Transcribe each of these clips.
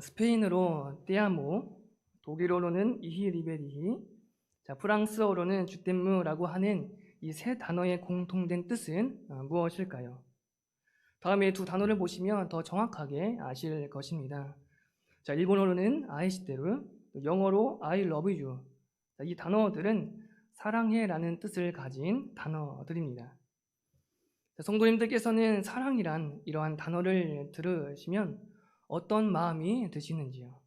스페인어로 떼아모, 독일어로는 이히리베리히, 프랑스어로는 주템무라고 하는 이 세 단어의 공통된 뜻은 무엇일까요? 다음에 두 단어를 보시면 더 정확하게 아실 것입니다. 일본어로는 아이시테루, 영어로 I love you. 이 단어들은 사랑해라는 뜻을 가진 단어들입니다. 성도님들께서는 사랑이란 이러한 단어를 들으시면 어떤 마음이 드시는지요?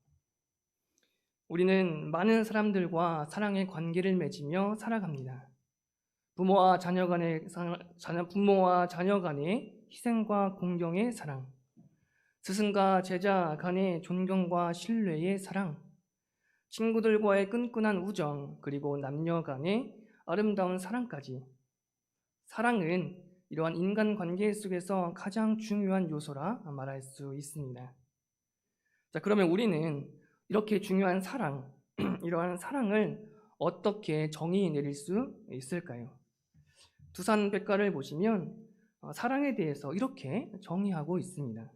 우리는 많은 사람들과 사랑의 관계를 맺으며 살아갑니다. 부모와 자녀 간의 희생과 공경의 사랑, 스승과 제자 간의 존경과 신뢰의 사랑, 친구들과의 끈끈한 우정, 그리고 남녀 간의 아름다운 사랑까지. 사랑은 이러한 인간관계 속에서 가장 중요한 요소라 말할 수 있습니다. 그러면 우리는 이렇게 중요한 사랑, 이러한 사랑을 어떻게 정의 내릴 수 있을까요? 두산백과를 보시면 사랑에 대해서 이렇게 정의하고 있습니다.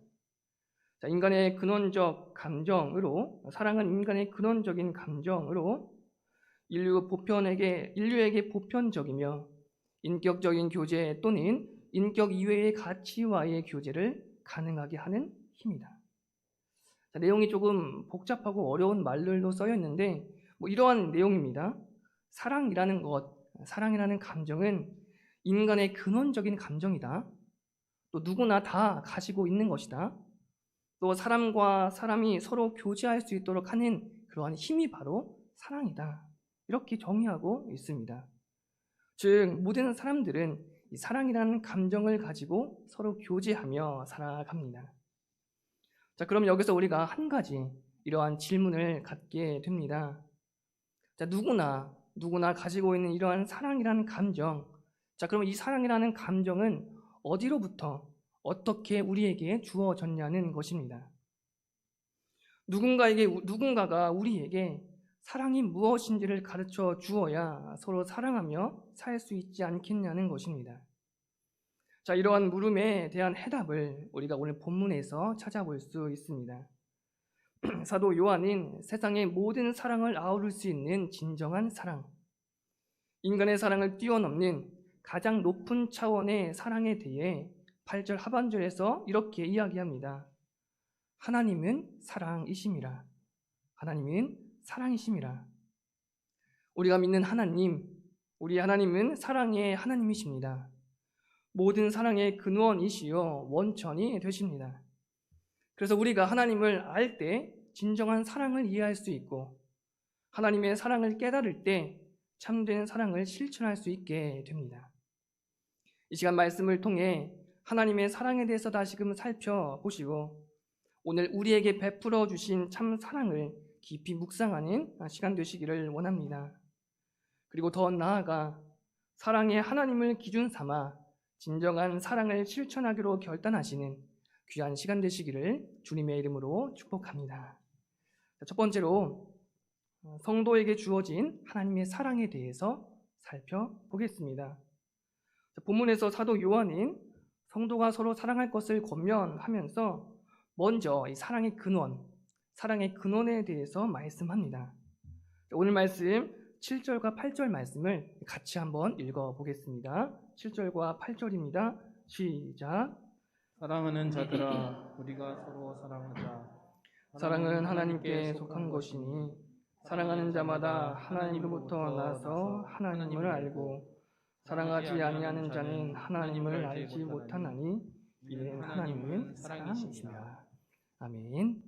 인간의 근원적 감정으로, 사랑은 인간의 근원적인 감정으로 인류에게 보편적이며 인격적인 교제 또는 인격 이외의 가치와의 교제를 가능하게 하는 힘이다. 내용이 조금 복잡하고 어려운 말들도 써여 있는데 이러한 내용입니다. 사랑이라는 것, 사랑이라는 감정은 인간의 근원적인 감정이다. 또 누구나 다 가지고 있는 것이다. 또 사람과 사람이 서로 교제할 수 있도록 하는 그러한 힘이 바로 사랑이다. 이렇게 정의하고 있습니다. 즉 모든 사람들은 이 사랑이라는 감정을 가지고 서로 교제하며 살아갑니다. 그럼 여기서 우리가 한 가지 이러한 질문을 갖게 됩니다. 누구나 가지고 있는 이러한 사랑이라는 감정, 그럼 이 사랑이라는 감정은 어디로부터 어떻게 우리에게 주어졌냐는 것입니다. 누군가가 우리에게 사랑이 무엇인지를 가르쳐 주어야 서로 사랑하며 살 수 있지 않겠냐는 것입니다. 이러한 물음에 대한 해답을 우리가 오늘 본문에서 찾아볼 수 있습니다. 사도 요한은 세상의 모든 사랑을 아우를 수 있는 진정한 사랑, 인간의 사랑을 뛰어넘는 가장 높은 차원의 사랑에 대해 8절 하반절에서 이렇게 이야기합니다. 하나님은 사랑이심이라. 하나님은 사랑이심이라. 우리가 믿는 하나님, 우리 하나님은 사랑의 하나님이십니다. 모든 사랑의 근원이시요 원천이 되십니다. 그래서 우리가 하나님을 알 때 진정한 사랑을 이해할 수 있고 하나님의 사랑을 깨달을 때 참된 사랑을 실천할 수 있게 됩니다. 이 시간 말씀을 통해 하나님의 사랑에 대해서 다시금 살펴보시고 오늘 우리에게 베풀어 주신 참 사랑을 깊이 묵상하는 시간 되시기를 원합니다. 그리고 더 나아가 사랑의 하나님을 기준 삼아 진정한 사랑을 실천하기로 결단하시는 귀한 시간 되시기를 주님의 이름으로 축복합니다. 첫 번째로 성도에게 주어진 하나님의 사랑에 대해서 살펴보겠습니다. 본문에서 사도 요한은 성도가 서로 사랑할 것을 권면하면서 먼저 이 사랑의 근원에 대해서 말씀합니다. 오늘 말씀 7절과 8절 말씀을 같이 한번 읽어보겠습니다. 7절과 8절입니다. 시작. 사랑하는 자들아, 우리가 서로 사랑하자. 사랑은 하나님께 속한 것이니 사랑하는 자마다 하나님으로부터 나서 하나님을 알고 사랑하지 아니하는 자는 하나님을 알지 못하나니 이는 하나님은 사랑이시라. 아멘.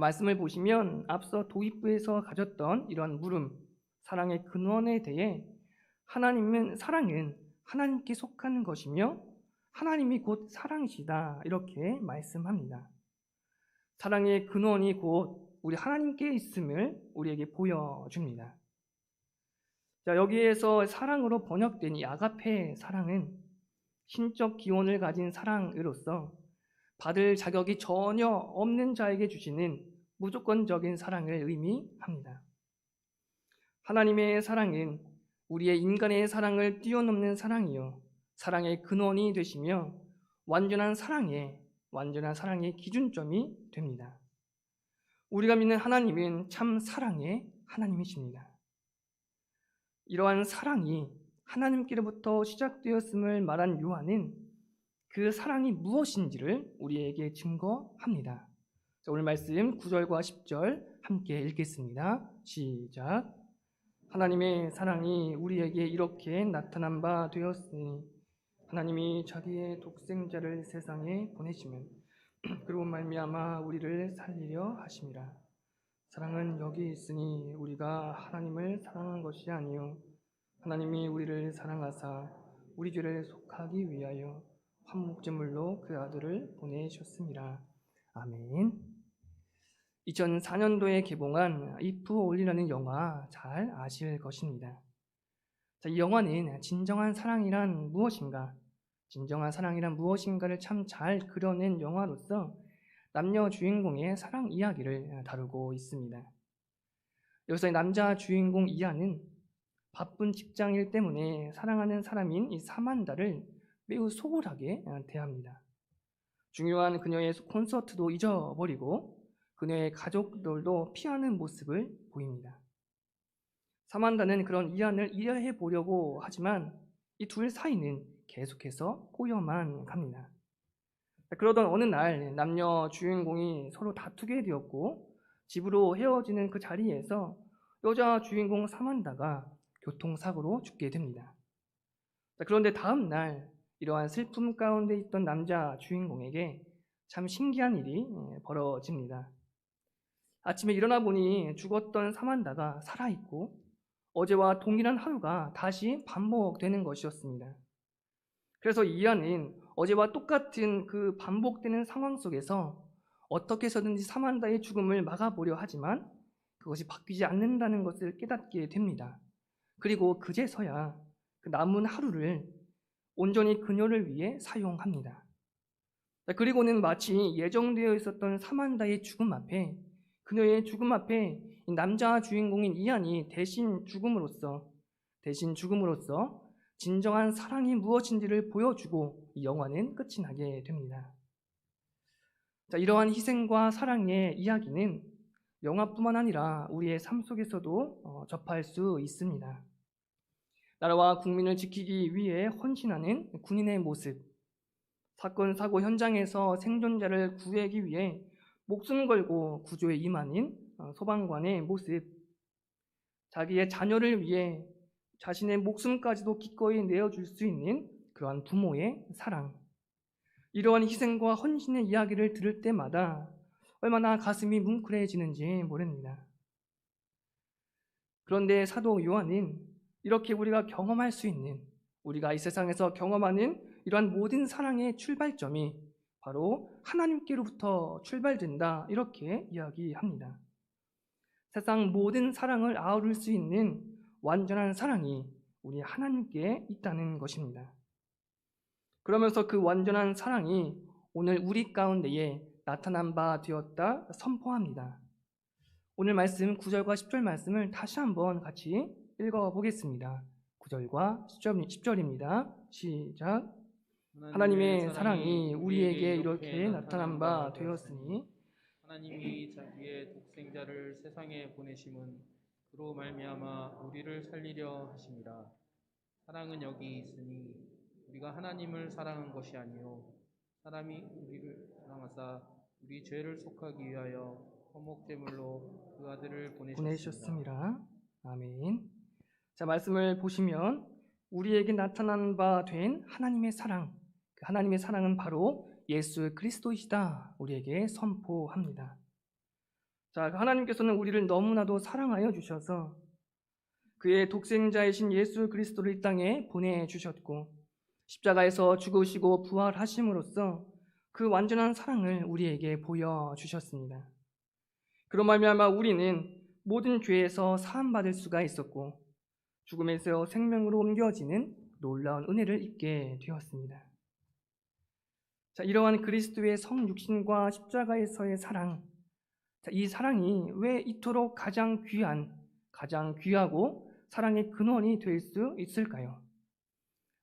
말씀을 보시면 앞서 도입부에서 가졌던 이런 물음, 사랑의 근원에 대해 사랑은 하나님께 속한 것이며 하나님이 곧 사랑이시다 이렇게 말씀합니다. 사랑의 근원이 곧 우리 하나님께 있음을 우리에게 보여줍니다. 여기에서 사랑으로 번역된 이 아가페 사랑은 신적 기원을 가진 사랑으로서 받을 자격이 전혀 없는 자에게 주시는 무조건적인 사랑을 의미합니다. 하나님의 사랑은 우리의 인간의 사랑을 뛰어넘는 사랑이요 사랑의 근원이 되시며 완전한 사랑의 기준점이 됩니다. 우리가 믿는 하나님은 참 사랑의 하나님이십니다. 이러한 사랑이 하나님께로부터 시작되었음을 말한 요한은 그 사랑이 무엇인지를 우리에게 증거합니다. 자, 오늘 말씀 9절과 10절 함께 읽겠습니다. 시작. 하나님의 사랑이 우리에게 이렇게 나타난 바 되었으니 하나님이 자기의 독생자를 세상에 보내시면 그로 말미암아 우리를 살리려 하심이라. 사랑은 여기 있으니 우리가 하나님을 사랑한 것이 아니요 하나님이 우리를 사랑하사 우리 죄를 속하기 위하여 화목제물로 그 아들을 보내셨습니다. 아멘. 2004년도에 개봉한 이프 올리라는 영화 잘 아실 것입니다. 자, 이 영화는 진정한 사랑이란 무엇인가, 진정한 사랑이란 무엇인가를 참 잘 그려낸 영화로서 남녀 주인공의 사랑 이야기를 다루고 있습니다. 여기서 남자 주인공 이안은 바쁜 직장일 때문에 사랑하는 사람인 이 사만다를 매우 소홀하게 대합니다. 중요한 그녀의 콘서트도 잊어버리고 그녀의 가족들도 피하는 모습을 보입니다. 사만다는 그런 이안을 이해해 보려고 하지만 이 둘 사이는 계속해서 꼬여만 갑니다. 그러던 어느 날 남녀 주인공이 서로 다투게 되었고 집으로 헤어지는 그 자리에서 여자 주인공 사만다가 교통사고로 죽게 됩니다. 그런데 다음 날 이러한 슬픔 가운데 있던 남자 주인공에게 참 신기한 일이 벌어집니다. 아침에 일어나 보니 죽었던 사만다가 살아있고 어제와 동일한 하루가 다시 반복되는 것이었습니다. 그래서 이안은 어제와 똑같은 그 반복되는 상황 속에서 어떻게 해서든지 사만다의 죽음을 막아보려 하지만 그것이 바뀌지 않는다는 것을 깨닫게 됩니다. 그리고 그제서야 그 남은 하루를 온전히 그녀를 위해 사용합니다. 그리고는 마치 예정되어 있었던 사만다의 죽음 앞에, 그녀의 죽음 앞에 남자 주인공인 이안이 대신 죽음으로써 진정한 사랑이 무엇인지를 보여주고 이 영화는 끝이 나게 됩니다. 자, 이러한 희생과 사랑의 이야기는 영화뿐만 아니라 우리의 삶 속에서도 접할 수 있습니다. 나라와 국민을 지키기 위해 헌신하는 군인의 모습, 사건 사고 현장에서 생존자를 구하기 위해 목숨 걸고 구조에 임하는 소방관의 모습, 자기의 자녀를 위해 자신의 목숨까지도 기꺼이 내어줄 수 있는 그러한 부모의 사랑, 이러한 희생과 헌신의 이야기를 들을 때마다 얼마나 가슴이 뭉클해지는지 모릅니다. 그런데 사도 요한은 이렇게 우리가 경험할 수 있는, 우리가 이 세상에서 경험하는 이러한 모든 사랑의 출발점이 바로 하나님께로부터 출발된다, 이렇게 이야기합니다. 세상 모든 사랑을 아우를 수 있는 완전한 사랑이 우리 하나님께 있다는 것입니다. 그러면서 그 완전한 사랑이 오늘 우리 가운데에 나타난 바 되었다 선포합니다. 오늘 말씀 9절과 10절 말씀을 다시 한번 같이 읽어보겠습니다. 9절과 10절입니다. 시작. 하나님의 사랑이 우리에게 이렇게 나타난 바 되었으니 하나님이 자기의 독생자를 세상에 보내심은 그로 말미암아 우리를 살리려 하심이라. 사랑은 여기 있으니 우리가 하나님을 사랑한 것이 아니요 사람이 우리를 사랑하사 우리 죄를 속하기 위하여 화목제물로 그 아들을 보내셨습니다. 아멘. 자, 말씀을 보시면 우리에게 나타난 바 된 하나님의 사랑, 그 하나님의 사랑은 바로 예수 그리스도이시다 우리에게 선포합니다. 자, 하나님께서는 우리를 너무나도 사랑하여 주셔서 그의 독생자이신 예수 그리스도를 이 땅에 보내주셨고 십자가에서 죽으시고 부활하심으로써 그 완전한 사랑을 우리에게 보여주셨습니다. 그로 말미암아 우리는 모든 죄에서 사함받을 수가 있었고 죽음에서 생명으로 옮겨지는 놀라운 은혜를 입게 되었습니다. 자, 이러한 그리스도의 성육신과 십자가에서의 사랑, 자, 이 사랑이 왜 이토록 가장 귀하고 사랑의 근원이 될 수 있을까요?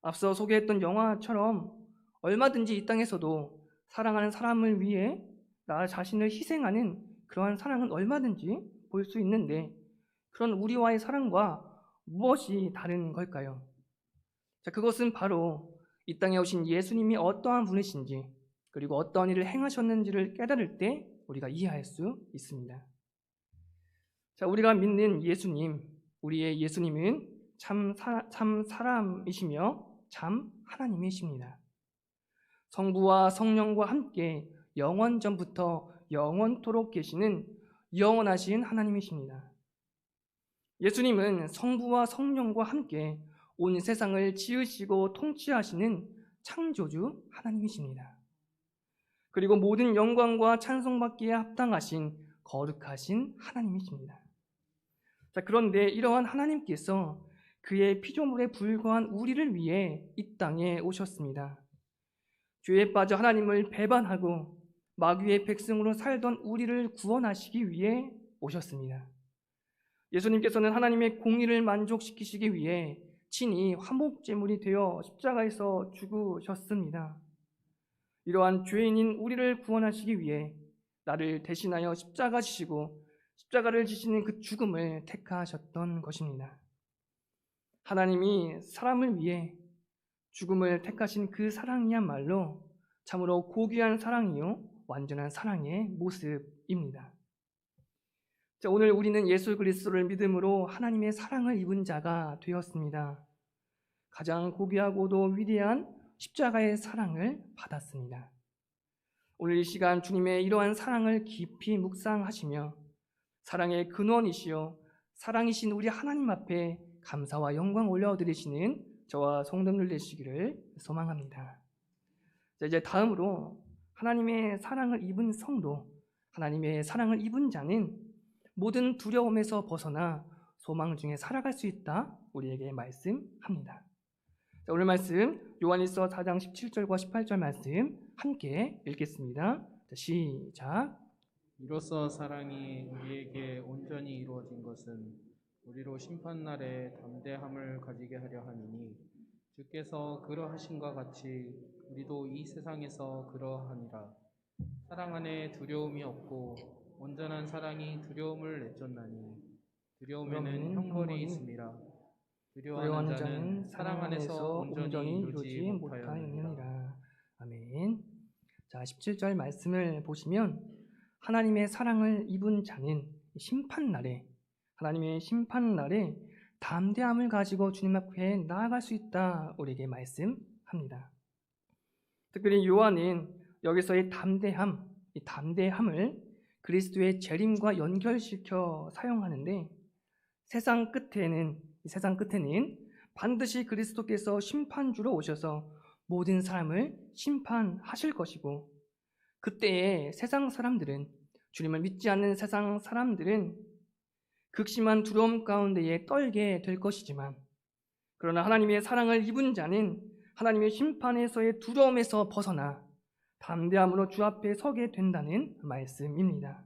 앞서 소개했던 영화처럼 얼마든지 이 땅에서도 사랑하는 사람을 위해 나 자신을 희생하는 그러한 사랑은 얼마든지 볼 수 있는데 그런 우리와의 사랑과 무엇이 다른 걸까요? 자, 그것은 바로 이 땅에 오신 예수님이 어떠한 분이신지 그리고 어떠한 일을 행하셨는지를 깨달을 때 우리가 이해할 수 있습니다. 자, 우리가 믿는 예수님, 우리의 예수님은 참 사람이시며 참 하나님이십니다. 성부와 성령과 함께 영원 전부터 영원토록 계시는 영원하신 하나님이십니다. 예수님은 성부와 성령과 함께 온 세상을 지으시고 통치하시는 창조주 하나님이십니다. 그리고 모든 영광과 찬송받기에 합당하신 거룩하신 하나님이십니다. 자, 그런데 이러한 하나님께서 그의 피조물에 불과한 우리를 위해 이 땅에 오셨습니다. 죄에 빠져 하나님을 배반하고 마귀의 백성으로 살던 우리를 구원하시기 위해 오셨습니다. 예수님께서는 하나님의 공의를 만족시키시기 위해 친히 화목제물이 되어 십자가에서 죽으셨습니다. 이러한 죄인인 우리를 구원하시기 위해 나를 대신하여 십자가 지시고 십자가를 지시는 그 죽음을 택하셨던 것입니다. 하나님이 사람을 위해 죽음을 택하신 그 사랑이야말로 참으로 고귀한 사랑이요 완전한 사랑의 모습입니다. 자, 오늘 우리는 예수 그리스도를 믿음으로 하나님의 사랑을 입은 자가 되었습니다. 가장 고귀하고도 위대한 십자가의 사랑을 받았습니다. 오늘 이 시간 주님의 이러한 사랑을 깊이 묵상하시며 사랑의 근원이시요 사랑이신 우리 하나님 앞에 감사와 영광 올려드리시는 저와 성도들 되시기를 소망합니다. 자, 이제 다음으로 하나님의 사랑을 입은 성도, 하나님의 사랑을 입은 자는 모든 두려움에서 벗어나 소망 중에 살아갈 수 있다 우리에게 말씀합니다. 자, 오늘 말씀 요한일서 4장 17절과 18절 말씀 함께 읽겠습니다. 자, 시작. 이로써 사랑이 우리에게 온전히 이루어진 것은 우리로 심판날에 담대함을 가지게 하려 함이니 주께서 그러하신과 같이 우리도 이 세상에서 그러하니라. 사랑 안에 두려움이 없고 온전한 사랑이 두려움을 내쫓나니 두려움에는 형벌이 있음이라. 두려워하는 자는 사랑 안에서 온전히 이루지 못하였느니라. 아멘. 자, 17절 말씀을 보시면 하나님의 사랑을 입은 자는 심판날에 하나님의 심판날에 담대함을 가지고 주님 앞에 나아갈 수 있다 우리에게 말씀합니다. 특별히 요한은 여기서의 담대함, 이 담대함을 그리스도의 재림과 연결시켜 사용하는데 세상 끝에는 반드시 그리스도께서 심판주로 오셔서 모든 사람을 심판하실 것이고 그때에 세상 사람들은 주님을 믿지 않는 세상 사람들은 극심한 두려움 가운데에 떨게 될 것이지만 그러나 하나님의 사랑을 입은 자는 하나님의 심판에서의 두려움에서 벗어나 담대함으로 주 앞에 서게 된다는 말씀입니다.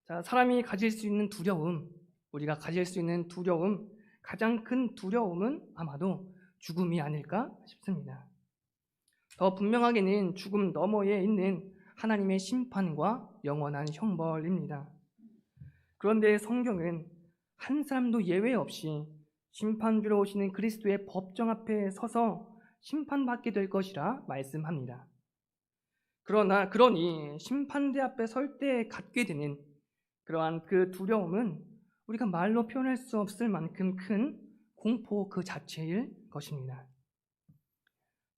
자, 사람이 가질 수 있는 두려움, 우리가 가질 수 있는 두려움, 가장 큰 두려움은 아마도 죽음이 아닐까 싶습니다. 더 분명하게는 죽음 너머에 있는 하나님의 심판과 영원한 형벌입니다. 그런데 성경은 한 사람도 예외 없이 심판주로 오시는 그리스도의 법정 앞에 서서 심판받게 될 것이라 말씀합니다. 그러니 심판대 앞에 설 때 갖게 되는 그러한 그 두려움은 우리가 말로 표현할 수 없을 만큼 큰 공포 그 자체일 것입니다.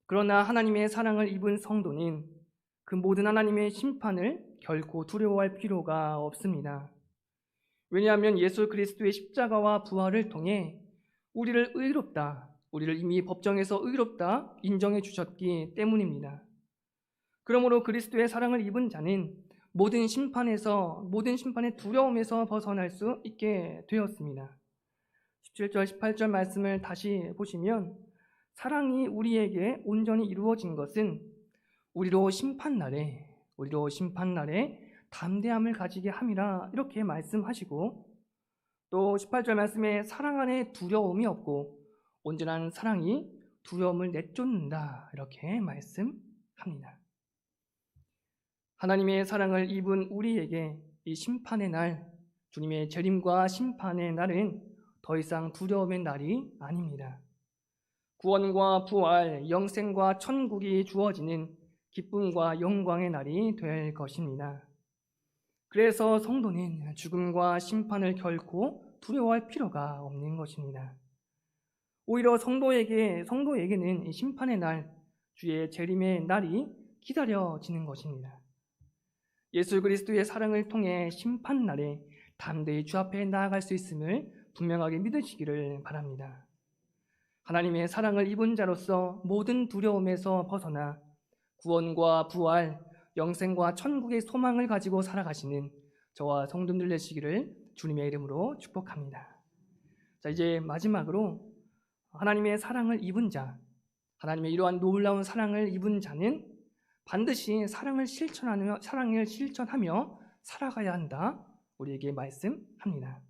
그러나 하나님의 사랑을 입은 성도는 그 모든 하나님의 심판을 결코 두려워할 필요가 없습니다. 왜냐하면 예수 그리스도의 십자가와 부활을 통해 우리를 이미 법정에서 의롭다 인정해 주셨기 때문입니다. 그러므로 그리스도의 사랑을 입은 자는 모든 심판의 두려움에서 벗어날 수 있게 되었습니다. 17절, 18절 말씀을 다시 보시면 사랑이 우리에게 온전히 이루어진 것은 우리로 심판날에 담대함을 가지게 함이라 이렇게 말씀하시고 또 18절 말씀에 사랑 안에 두려움이 없고 온전한 사랑이 두려움을 내쫓는다 이렇게 말씀합니다. 하나님의 사랑을 입은 우리에게 이 심판의 날, 주님의 재림과 심판의 날은 더 이상 두려움의 날이 아닙니다. 구원과 부활, 영생과 천국이 주어지는 기쁨과 영광의 날이 될 것입니다. 그래서 성도는 죽음과 심판을 결코 두려워할 필요가 없는 것입니다. 오히려 성도에게는 이 심판의 날, 주의 재림의 날이 기다려지는 것입니다. 예수 그리스도의 사랑을 통해 심판 날에 담대히 주 앞에 나아갈 수 있음을 분명하게 믿으시기를 바랍니다. 하나님의 사랑을 입은 자로서 모든 두려움에서 벗어나 구원과 부활, 영생과 천국의 소망을 가지고 살아가시는 저와 성도들 되시기를 주님의 이름으로 축복합니다. 자, 이제 마지막으로 하나님의 사랑을 입은 자, 하나님의 이러한 놀라운 사랑을 입은 자는 반드시 사랑을 실천하며 살아가야 한다. 우리에게 말씀합니다.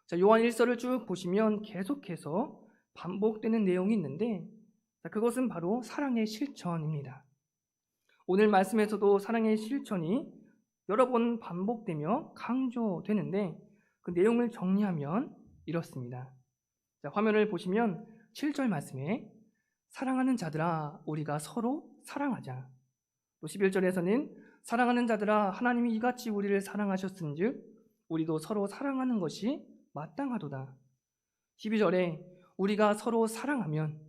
자, 요한 1서를 쭉 보시면 계속해서 반복되는 내용이 있는데 그것은 바로 사랑의 실천입니다. 오늘 말씀에서도 사랑의 실천이 여러 번 반복되며 강조되는데 그 내용을 정리하면 이렇습니다. 자, 화면을 보시면 7절 말씀에 사랑하는 자들아 우리가 서로 사랑하자. 또 11절에서는 사랑하는 자들아 하나님이 이같이 우리를 사랑하셨은즉 우리도 서로 사랑하는 것이 마땅하도다. 12절에 우리가 서로 사랑하면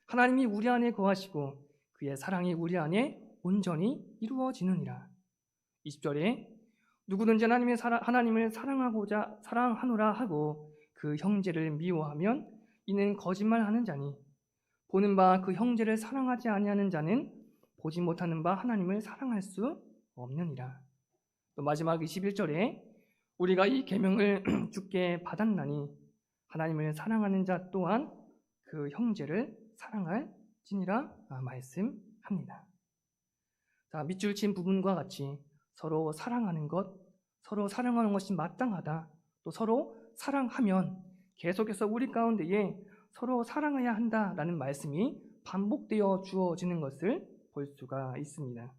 하나님이 우리 안에 거하시고 그의 사랑이 우리 안에 온전히 이루어지느니라. 20절에 누구든지 하나님을 사랑하노라 하고 그 형제를 미워하면 이는 거짓말하는 자니 보는 바 그 형제를 사랑하지 아니하는 자는 보지 못하는 바 하나님을 사랑할 수 없느니라. 또 마지막 21절에 우리가 이 계명을 주께 받았나니 하나님을 사랑하는 자 또한 그 형제를 사랑할지니라 말씀합니다. 자, 밑줄 친 부분과 같이 서로 사랑하는 것이 마땅하다. 또 서로 사랑하면 계속해서 우리 가운데에 서로 사랑해야 한다라는 말씀이 반복되어 주어지는 것을 볼 수가 있습니다.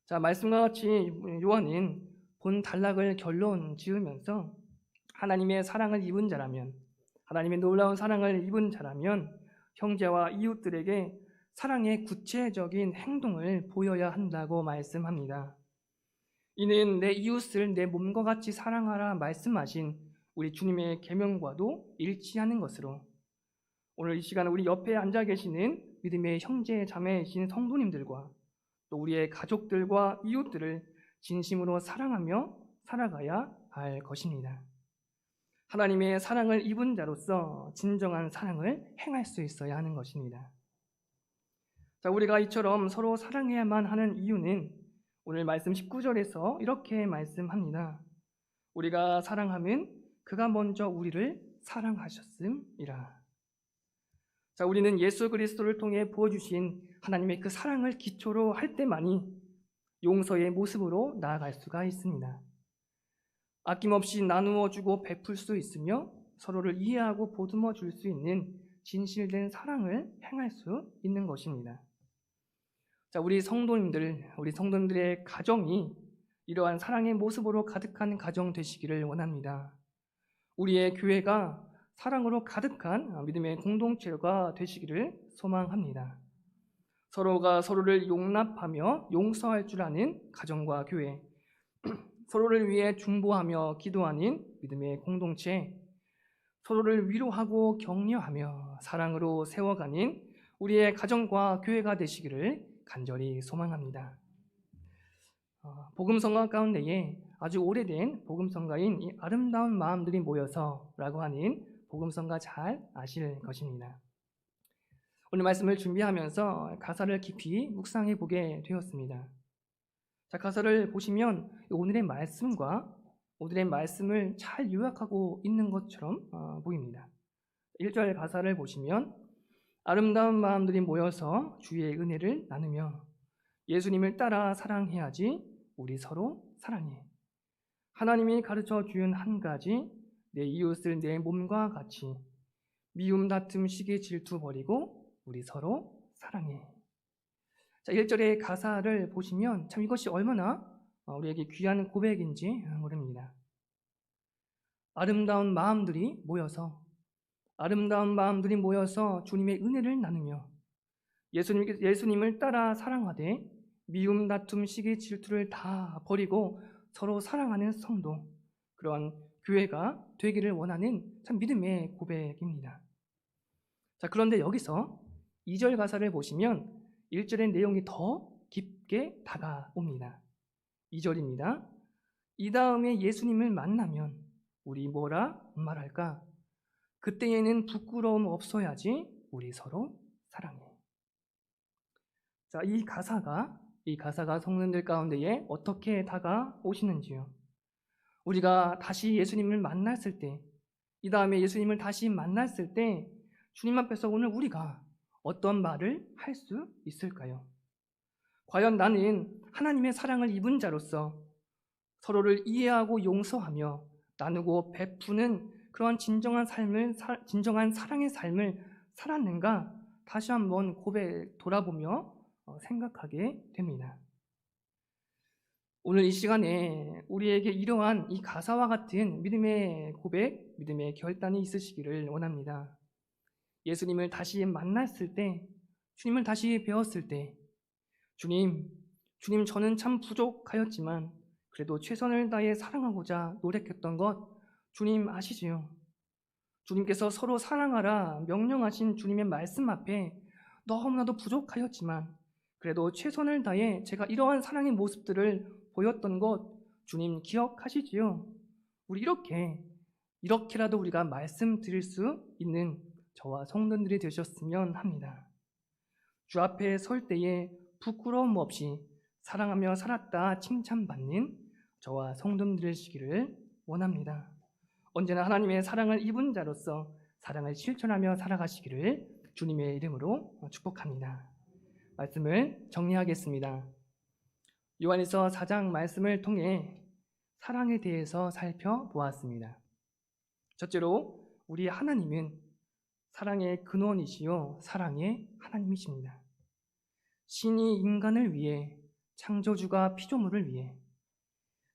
자, 말씀과 같이 요한은 본 단락을 결론 지으면서 하나님의 사랑을 입은 자라면, 하나님의 놀라운 사랑을 입은 자라면 형제와 이웃들에게 사랑의 구체적인 행동을 보여야 한다고 말씀합니다. 이는 내 이웃을 내 몸과 같이 사랑하라 말씀하신 우리 주님의 계명과도 일치하는 것으로 오늘 이 시간 우리 옆에 앉아 계시는 믿음의 형제 자매이신 성도님들과 또 우리의 가족들과 이웃들을 진심으로 사랑하며 살아가야 할 것입니다. 하나님의 사랑을 입은 자로서 진정한 사랑을 행할 수 있어야 하는 것입니다. 자, 우리가 이처럼 서로 사랑해야만 하는 이유는 오늘 말씀 19절에서 이렇게 말씀합니다. 우리가 사랑하면 그가 먼저 우리를 사랑하셨음이라. 자, 우리는 예수 그리스도를 통해 부어주신 하나님의 그 사랑을 기초로 할 때만이 용서의 모습으로 나아갈 수가 있습니다. 아낌없이 나누어 주고 베풀 수 있으며 서로를 이해하고 보듬어 줄 수 있는 진실된 사랑을 행할 수 있는 것입니다. 자, 우리 성도님들의 가정이 이러한 사랑의 모습으로 가득한 가정 되시기를 원합니다. 우리의 교회가 사랑으로 가득한 믿음의 공동체가 되시기를 소망합니다. 서로가 서로를 용납하며 용서할 줄 아는 가정과 교회, 서로를 위해 중보하며 기도하는 믿음의 공동체, 서로를 위로하고 격려하며 사랑으로 세워가는 우리의 가정과 교회가 되시기를 간절히 소망합니다. 복음성가 가운데에 아주 오래된 복음성가인 이 아름다운 마음들이 모여서라고 하는 복음성가 잘 아실 것입니다. 오늘 말씀을 준비하면서 가사를 깊이 묵상해 보게 되었습니다. 자, 가사를 보시면 오늘의 말씀을 잘 요약하고 있는 것처럼 보입니다. 1절 가사를 보시면 아름다운 마음들이 모여서 주의 은혜를 나누며 예수님을 따라 사랑해야지 우리 서로 사랑해. 하나님이 가르쳐 주신 한 가지 내 이웃을 내 몸과 같이 미움 다툼 시기 질투 버리고 우리 서로 사랑해. 자, 1절의 가사를 보시면 참 이것이 얼마나 우리에게 귀한 고백인지 모릅니다. 아름다운 마음들이 모여서 주님의 은혜를 나누며 예수님을 따라 사랑하되 미움, 다툼, 시기, 질투를 다 버리고 서로 사랑하는 성도, 그러한 교회가 되기를 원하는 참 믿음의 고백입니다. 자, 그런데 여기서 2절 가사를 보시면 1절의 내용이 더 깊게 다가옵니다. 2절입니다. 이 다음에 예수님을 만나면 우리 뭐라 말할까? 그때에는 부끄러움 없어야지 우리 서로 사랑해. 자, 이 가사가 성도들 가운데에 어떻게 다가오시는지요? 우리가 다시 예수님을 만났을 때, 이 다음에 예수님을 다시 만났을 때 주님 앞에서 오늘 우리가 어떤 말을 할 수 있을까요? 과연 나는 하나님의 사랑을 입은 자로서 서로를 이해하고 용서하며 나누고 베푸는 그런 진정한 사랑의 삶을 살았는가? 다시 한번 돌아보며 생각하게 됩니다. 오늘 이 시간에 우리에게 이러한 이 가사와 같은 믿음의 고백, 믿음의 결단이 있으시기를 원합니다. 예수님을 다시 만났을 때, 주님을 다시 배웠을 때, 주님, 저는 참 부족하였지만 그래도 최선을 다해 사랑하고자 노력했던 것 주님 아시지요? 주님께서 서로 사랑하라 명령하신 주님의 말씀 앞에 너무나도 부족하였지만 그래도 최선을 다해 제가 이러한 사랑의 모습들을 보였던 것 주님 기억하시지요? 우리 이렇게라도 우리가 말씀드릴 수 있는 저와 성도들이 되셨으면 합니다. 주 앞에 설 때에 부끄러움 없이 사랑하며 살았다 칭찬받는 저와 성도들 되시기를 원합니다. 언제나 하나님의 사랑을 입은 자로서 사랑을 실천하며 살아가시기를 주님의 이름으로 축복합니다. 말씀을 정리하겠습니다. 요한일서 4장 말씀을 통해 사랑에 대해서 살펴보았습니다. 첫째로 우리 하나님은 사랑의 근원이시요 사랑의 하나님이십니다. 신이 인간을 위해, 창조주가 피조물을 위해,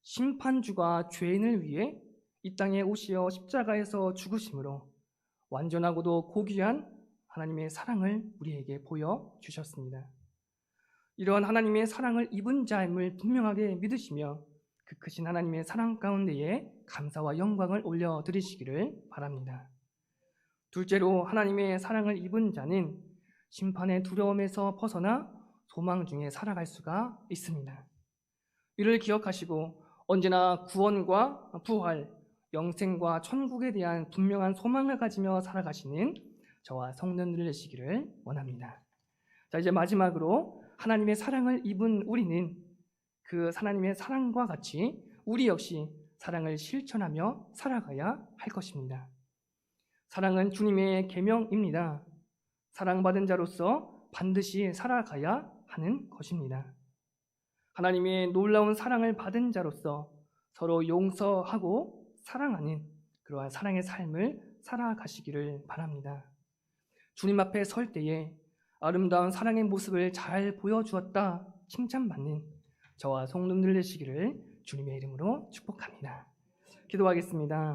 심판주가 죄인을 위해 이 땅에 오시어 십자가에서 죽으심으로 완전하고도 고귀한 하나님의 사랑을 우리에게 보여주셨습니다. 이러한 하나님의 사랑을 입은 자임을 분명하게 믿으시며 그 크신 하나님의 사랑 가운데에 감사와 영광을 올려드리시기를 바랍니다. 둘째로 하나님의 사랑을 입은 자는 심판의 두려움에서 벗어나 소망 중에 살아갈 수가 있습니다. 이를 기억하시고 언제나 구원과 부활, 영생과 천국에 대한 분명한 소망을 가지며 살아가시는 저와 성도들 되시기를 원합니다. 자, 이제 마지막으로 하나님의 사랑을 입은 우리는 그 하나님의 사랑과 같이 우리 역시 사랑을 실천하며 살아가야 할 것입니다. 사랑은 주님의 계명입니다. 사랑받은 자로서 반드시 살아가야 하는 것입니다. 하나님의 놀라운 사랑을 받은 자로서 서로 용서하고 사랑하는 그러한 사랑의 삶을 살아가시기를 바랍니다. 주님 앞에 설 때에 아름다운 사랑의 모습을 잘 보여주었다 칭찬받는 저와 성도들 되시기를 주님의 이름으로 축복합니다. 기도하겠습니다.